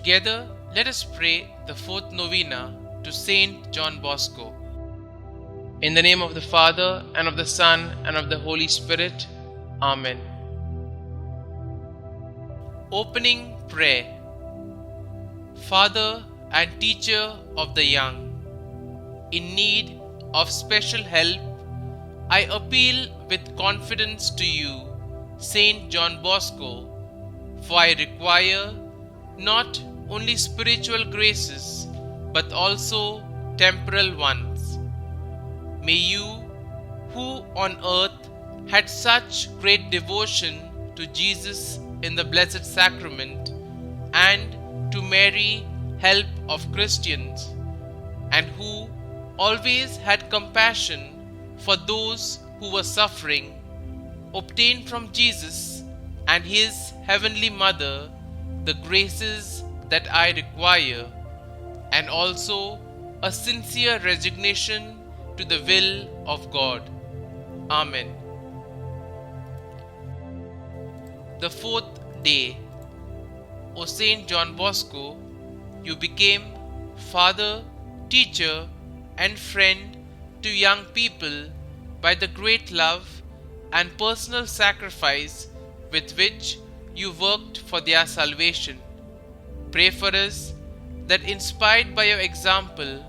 Together, let us pray the fourth novena to St John Bosco. In the name of the Father, and of the Son, and of the Holy Spirit. Amen. Opening Prayer. Father and teacher of the young, in need of special help, I appeal with confidence to you, St John Bosco, for I require not only spiritual graces but also temporal ones. May you, who on earth had such great devotion to Jesus in the Blessed Sacrament and to Mary, help of Christians, and who always had compassion for those who were suffering, obtain from Jesus and his heavenly Mother the graces that I require, and also a sincere resignation to the will of God. Amen. The fourth day. O St John Bosco, you became father, teacher, and friend to young people by the great love and personal sacrifice with which you worked for their salvation. Pray for us that, inspired by your example,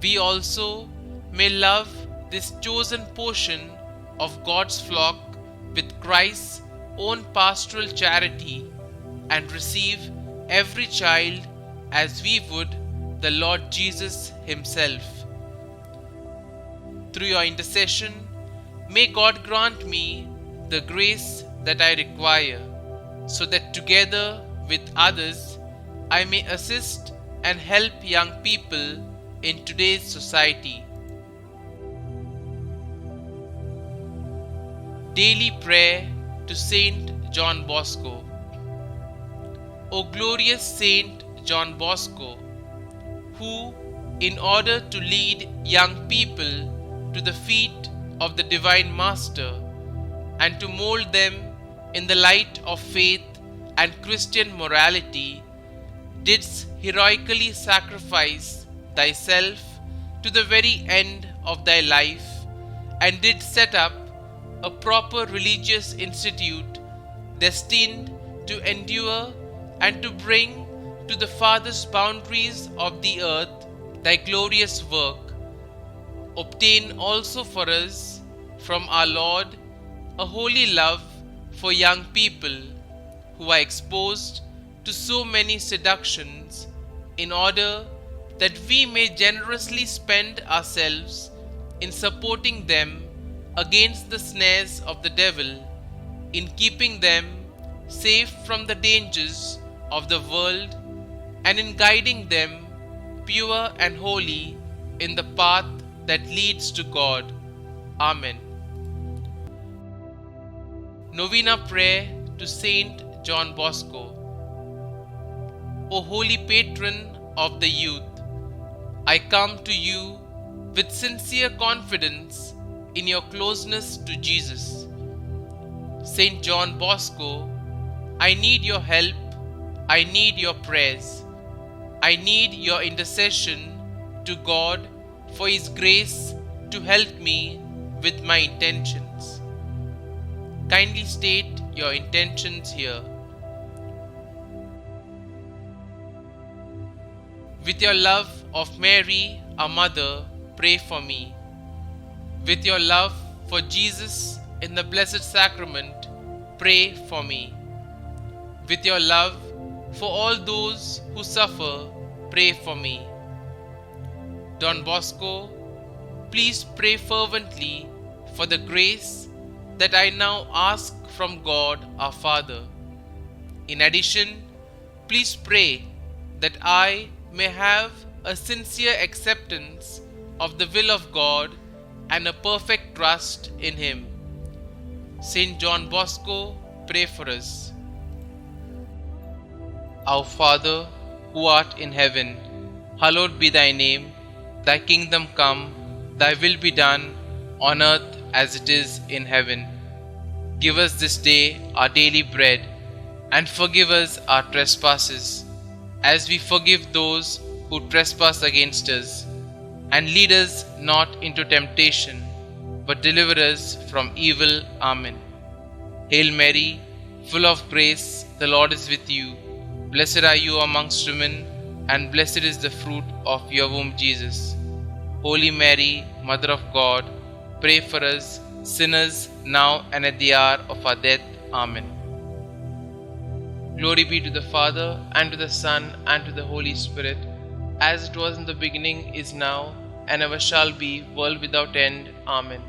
we also may love this chosen portion of God's flock with Christ's own pastoral charity and receive every child as we would the Lord Jesus himself. Through your intercession, may God grant me the grace that I require, so that together with others I may assist and help young people in today's society. Daily Prayer to St John Bosco. O glorious St John Bosco, who, in order to lead young people to the feet of the Divine Master and to mold them in the light of faith and Christian morality, didst heroically sacrifice thyself to the very end of thy life, and did set up a proper religious institute destined to endure and to bring to the farthest boundaries of the earth thy glorious work. Obtain also for us from our Lord a holy love for young people who are exposed to so many seductions, in order that we may generously spend ourselves in supporting them against the snares of the devil, in keeping them safe from the dangers of the world, and in guiding them pure and holy in the path that leads to God. Amen. Novena Prayer to St John Bosco. O holy patron of the youth, I come to you with sincere confidence in your closeness to Jesus. St John Bosco, I need your help, I need your prayers, I need your intercession to God for His grace to help me with my intentions. Kindly state your intentions here. With your love of Mary, our mother, pray for me. With your love for Jesus in the Blessed Sacrament, pray for me. With your love for all those who suffer, pray for me. Don Bosco, please pray fervently for the grace that I now ask from God our Father. In addition, please pray that I may have a sincere acceptance of the will of God and a perfect trust in Him. St. John Bosco, pray for us. Our Father, who art in heaven, hallowed be thy name. Thy kingdom come, thy will be done, on earth as it is in heaven. Give us this day our daily bread, and forgive us our trespasses, as we forgive those who trespass against us. And lead us not into temptation, but deliver us from evil. Amen. Hail Mary, full of grace, the Lord is with you. Blessed are you amongst women, and blessed is the fruit of your womb, Jesus. Holy Mary, Mother of God, pray for us sinners now and at the hour of our death. Amen. Glory be to the Father, and to the Son, and to the Holy Spirit, as it was in the beginning, is now, and ever shall be, world without end. Amen.